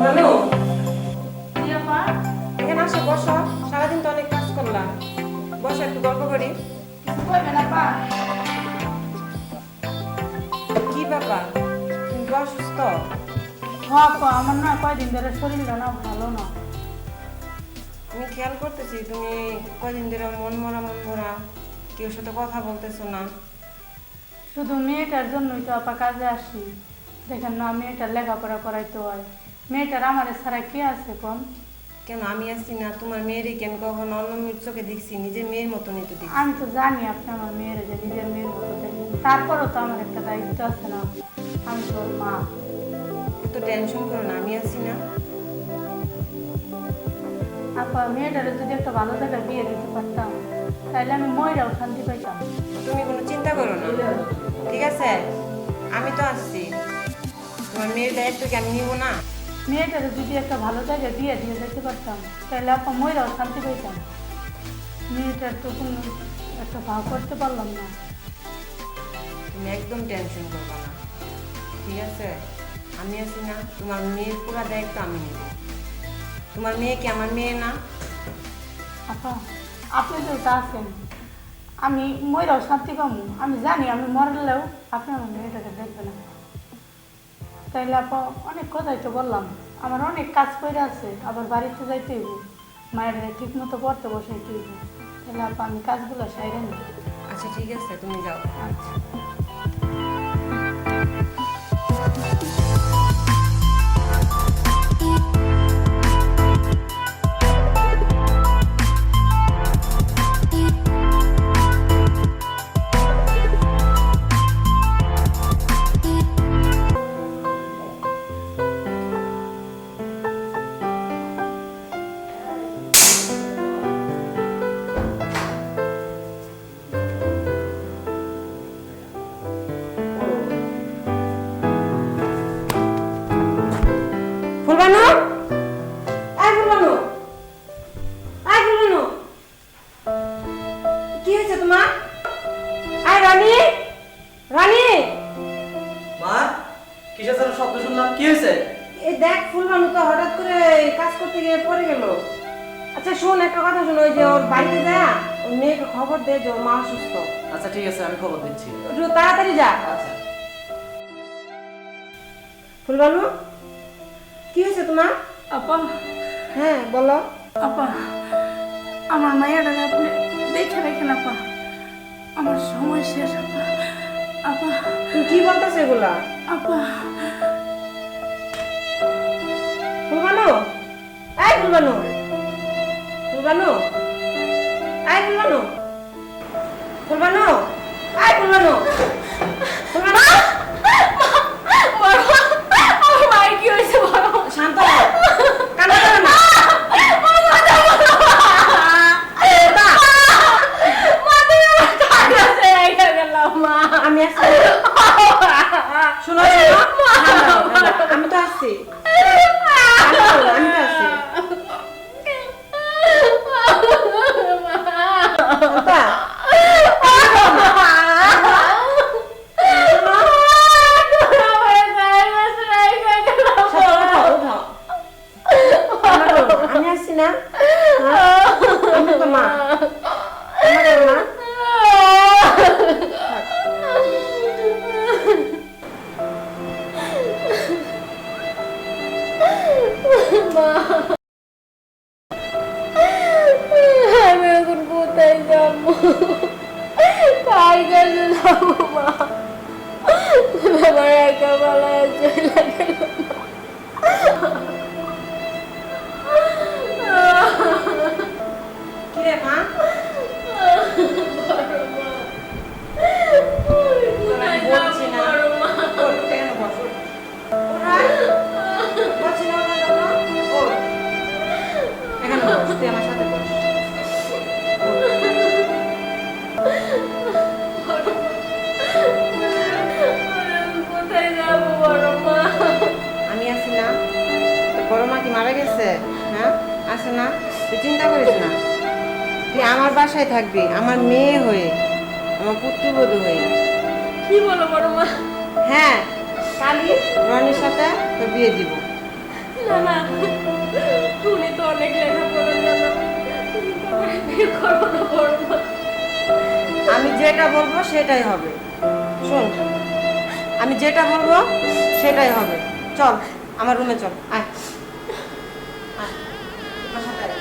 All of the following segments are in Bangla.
ভালো জি আপা। এখানে আসো বসো, সারাদিন তো অনেক কাজ করলাম, বসো একটু গল্প করি। কিছু কইবেন আপা? কি ব্যাপার, তুমি কি অসুস্থ? হ আপা, আমার না কয়দিন ধরে শরীরটা না ভালো না। আমি খেয়াল করতেছি তুমি কদিন ধরে মন মরা, কেউ সাথে কথা বলতেছো না। শুধু মেয়েটার জন্যই তো আপা কাজে আসি। দেখেন না, মেয়েটার লেখাপড়া করাইতে হয়। মেয়েটার আমার ছাড়া কে আছে কোন? কেন আমি আছি না? তোমার মেয়েরই কেন কখনো অন্য মেয়ের চোখে দেখছি? নিজের মেয়ের মতনই তো দেখছি। আমি তো জানি আপনি আমার মেয়ের যে নিজের মেয়ের মতো দেখেন, তারপরও তো আমার একটা দায়িত্ব আছে না? আমি তোর মা। এত টেনশন করো না, আমি আছি না। আপা, মেয়েটারে যদি একটা ভালো জায়গায় বিয়ে দিতে পারতাম, তাহলে আমি ময়রাও শান্তি পাইতাম। তুমি কোনো চিন্তা করো না, ঠিক আছে? আমি তো আসছি, তোমার মেয়ের দায়িত্ব কি আমি নিব না? মেয়েটারে যদি একটা ভালো জায়গায় বিয়ে দিয়ে যেতে পারতাম, তাহলে আপা ময়রাও শান্তি পাইতাম। মেয়েটার তো কোনো একটা ভাব করতে পারলাম না। তুমি একদম টেনশন করবে না, ঠিক আছে? আমি আছি না, তোমার মেয়ের পুরো দায়িত্ব আমি নিব। তোমার মেয়ে কি আমার মেয়ে না? আপা, আপনি তো তা আছেন, আমি ময়রাও শান্তি পাবো। আমি জানি আমি মরলেও আপনি আমার মেয়েটাকে দেখবেন না। তাইলে আপা, অনেক কথাই তো বললাম, আমার অনেক কাজ করে আছে, আবার বাড়িতে যাইতে হইব, মায়ের ঠিক মতো পড়তে বসাইতে হইব। তাহলে আপা, আমি কাজগুলো সাইরে নিই। আচ্ছা ঠিক আছে, তুমি যাও। আচ্ছা। ফুলবানু, আয় ফুলবানু, আয় ফুলবানু, কি হয়েছে তোমার? আয় রানী, রানী, মা, কিসের যেন শব্দ শুনলাম, কি হয়েছে? এই দেখ ফুলবানু তো হঠাৎ করে কাজ করতে গিয়ে পড়ে গেল। আচ্ছা শোন, একটা কথা শোনো, ওই যে ওর বাড়িতে যা, ওর মেয়েকে খবর দে যে ওর মা অসুস্থ। আচ্ছা ঠিক আছে, আমি খবর দিচ্ছি। একটু তাড়াতাড়ি যা। আচ্ছা। ফুলবানু, কি হয়েছে তোমার? আপা, হ্যাঁ বলো। আপা, আমার মায়েরা আপনি দেখে রাখেন আপা, আমার সময় শেষ আপা। আপা, তুমি কি বলতেছো এগুলা? আপা, ফুলবানু, আয় ফুলবানু, ফুলবানু, আয় ফুলবানু, ফুলবানু, আয় ফুলবানু, ফুলবানু, আমার মায়ের কি হয়েছে বলো? শান্ত হও, কান্না করো না। আমি আসছি, শোনো শোনো, আমি তো আসছি, আমি তো আসছি। শান্তা, আমি আসছি না, হ্যাঁ? আমি তো মা, কান্না করো না। আমি এখন কোথায় যাবো? কার কাছে যাবো মা? আমার একা বেলায় চলে গেল। কি রে মা? বলছি না, ওঠ, এখানে বস, ওঠ। ওঠ, আয়। বলছি না, ওঠ, ওঠ। এখানে বস, তুই আমার সাথে বস। কোথায় যাবো বড় মা? আমি আছি না, তোর বড় মা কি মারা গেছে? হ্যাঁ, আছে না? তুই চিন্তা করিস না, তুই আমার বাসায় থাকবি, আমার মেয়ে হয়ে, আমার পুত্রবধূ হয়ে। কি বলো বড় মা? হ্যাঁ, কালই রনির সাথে তোর বিয়ে দিব। না না উনি তো অনেক লেখাপড়া জানো তুমি তো আমার বিয়ে করো না বড় মা। আমি যেটা বলবো সেটাই হবে। শোন, আমি যেটা বলবো সেটাই হবে। চল আমার রুমে চল, আয় আয়, আমার সাথে আয়।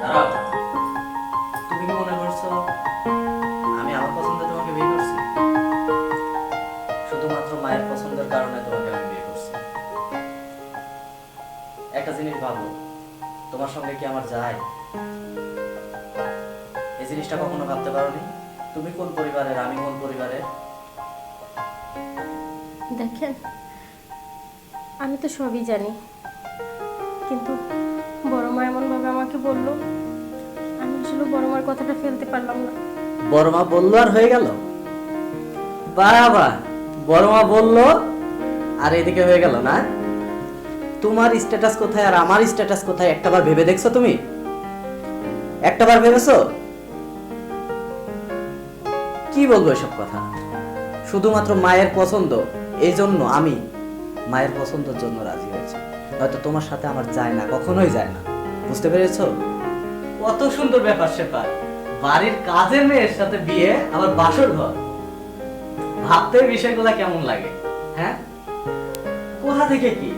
দাঁড়াও, তুমি কি মনে করছো আমি আমার পছন্দে তোমাকে বিয়ে করছি? শুধুমাত্র মায়ের পছন্দের কারণে তোমাকে আমি বিয়ে করছি। একটা জিনিস ভাবো, তোমার সঙ্গে কি আমার যায়? এই জিনিসটা কখনো ভাবতে পারোনি? তুমি কোন পরিবারের, আমি কোন পরিবারের? দেখেন আমি তো সবই জানি, কিন্তু বড় মা এমনভাবে আমাকে বললো, আমি আসলে বড় মার কথাটা ফেলতে পারলাম না। বড় মা বললো আর হয়ে গেল? বাবা, বড় মা বললো আর এদিকে হয়ে গেল না? তোমার স্ট্যাটাস কোথায় আর আমার স্ট্যাটাস কোথায় একটাবার ভেবে দেখছো তুমি? একটাবার ভেবেছো? কি বলবো এসব কথা? শুধুমাত্র মায়ের পছন্দ, এই জন্য আমি মায়ের পছন্দের জন্য রাজি হয়েছি। হয়তো তোমার সাথে আমার যায় না, কখনোই যায় না। বুঝতে পেরেছো? কত সুন্দর ব্যাপার সেপার, বাড়ির কাজের মেয়ের সাথে বিয়ে, আবার বাসর ঘর। ভাবতে বিষয়গুলো কেমন লাগে, হ্যাঁ? কোথা থেকে কি?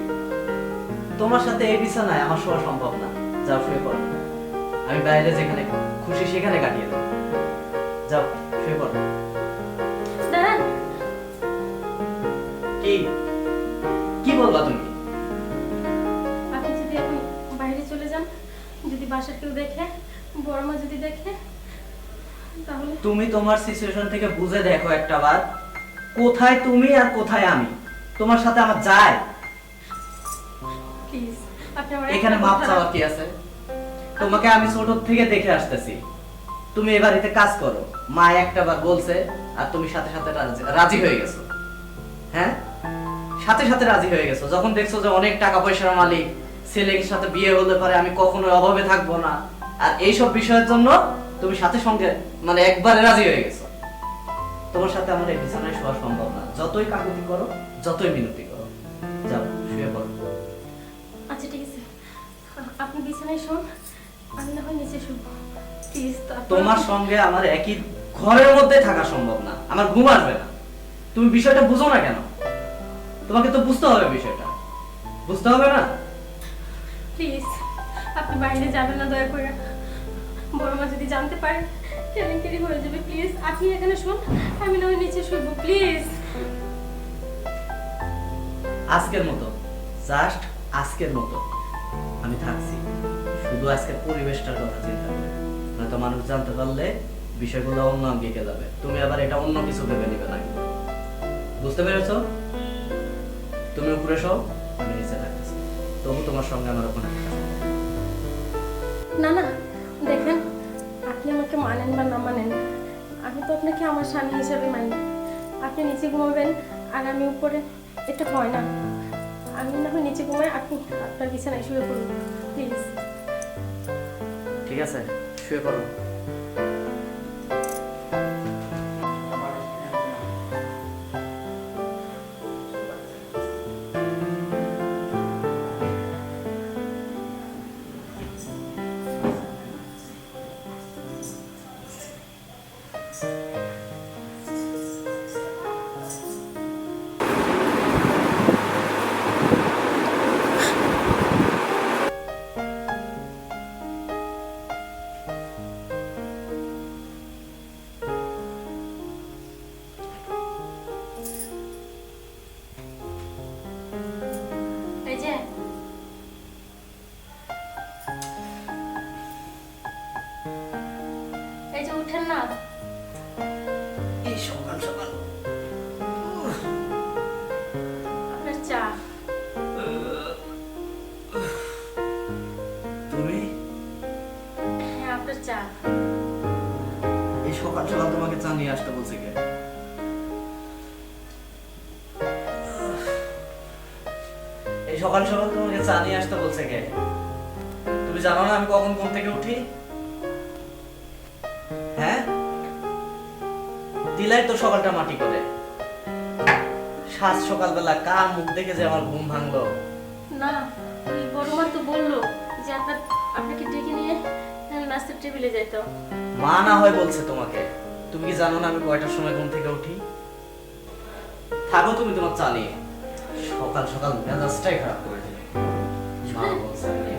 তোমার সাথে এই বিছানায় আমার শোয়া সম্ভব না। যাও শুয়ে পড়ো, আমি বাইরে যেখানে খুশি সেখানে কাটিয়ে দেবো। যাও শুয়ে পড়ো। দাঁড়ান, কি কি বলবা তুমি? আপনি যদি এখন বাইরে চলে যান, যদি বাসার কেউ দেখে, বড় মা যদি দেখে, তাহলে তুমি তোমার সিচুয়েশন থেকে বুঝে দেখো একটাবার, কোথায় তুমি আর কোথায় আমি। তোমার সাথে আমার যায়? প্লিজ আপনি আমার এখানে একটা মাপ কথা চাওয়ার কি আছে? তোমাকে আমি ছোট থেকে দেখে আসতেছি, তুমি এ বাড়িতে কাজ করো, মা একটাবার বলছে আর তুমি সাথে সাথে রাজি হয়ে গেছো। হ্যাঁ, সাথে সাথে রাজি হয়ে গেছো যখন দেখছো যে অনেক টাকা পয়সার মালিক, ছেলের সাথে বিয়ে হলে পারে আমি কখনোই অভাবে থাকবো না, আর এইসব বিষয়ের জন্য তুমি সাথে সঙ্গে মানে একবারে রাজি হয়ে গেছো। তোমার সাথে আমার এই বিছানায় শোয়া সম্ভব না, যতই কাকুতি করো, যতই মিনতি করো। যাও শুয়ে পড়ো। আচ্ছা ঠিক আছে, আপনি বিছানায় শোন, আমি না হয় নিচে শুব। প্লিজ তোমার সঙ্গে আমার একই ঘরের মধ্যে থাকা সম্ভব না, আমার ঘুম আসবে না। তুমি বিষয়টা বুঝো না কেন? তোমাকে তো বুঝতে হবে বিষয়টা, বুঝতে হবে না? প্লিজ আপনি বাইরে যাবেন না দয়া করে, বড় মা যদি জানতে পারে কেলেঙ্কারি হয়ে যাবে। প্লিজ আপনি এখানে শুন, আমি না হয় নিচে শুব। প্লিজ আজকের মতো, জাস্ট আজকের মতো আমি থাকছি। শুধু আজকের পরিবেশটার কথা চিন্তা করে, নয়তো মানুষ জানতে পারলে বিষয়গুলো অন্য দিকে যাবে। তুমি আবার এটা অন্য কিছু ভেবে নিবে না। বুঝতে পেরেছো? তুমি উপরে সব, আমি নিচে থাকতেছি। তবু তোমার সঙ্গে আমার ওখানে থাকা সম্ভব না। না না, দেখেন আপনি আমাকে মানেন বা না মানেন, আমি তো আপনাকে আমার স্বামী হিসেবে মানি। আপনি নিচে ঘুমাবেন আর আমি উপরে, এটা হয় না। আমি না হয় নিচে ঘুমাই, আপনি আপনার বিছানায় শুয়ে পড়ুন প্লিজ। ঠিক আছে, শুয়ে পড়ো। উঠেন না। এই সকাল সকাল আপনার চা। তুমি হ্যাঁ, আপনার চা। এই সকাল সকাল তোমাকে চা নিয়ে আসতে বলছে কে? এই সকাল সকাল তোমাকে চা নিয়ে আসতে বলছে কে? তুমি জানো না আমি কখন ঘুম থেকে উঠি? হ্যাঁ, দিলাই তো সকালটা মাটি করে। সাত সকালবেলা কার মুখ দেখে যে আমার ঘুম ভাঙলো। না, ওই বড় মা তো বললো যে আপনাকে ডেকে নিয়ে নাস্তার টেবিলে যাইতো। মা না হয় বলছে তোমাকে। তুমি কি জানো না আমি কয়টার সময় ঘুম থেকে উঠি? থাকো তুমি তোমার চা নিয়ে। সকাল সকাল মেজাজটাই খারাপ করে দিলে। মা বলছে আমি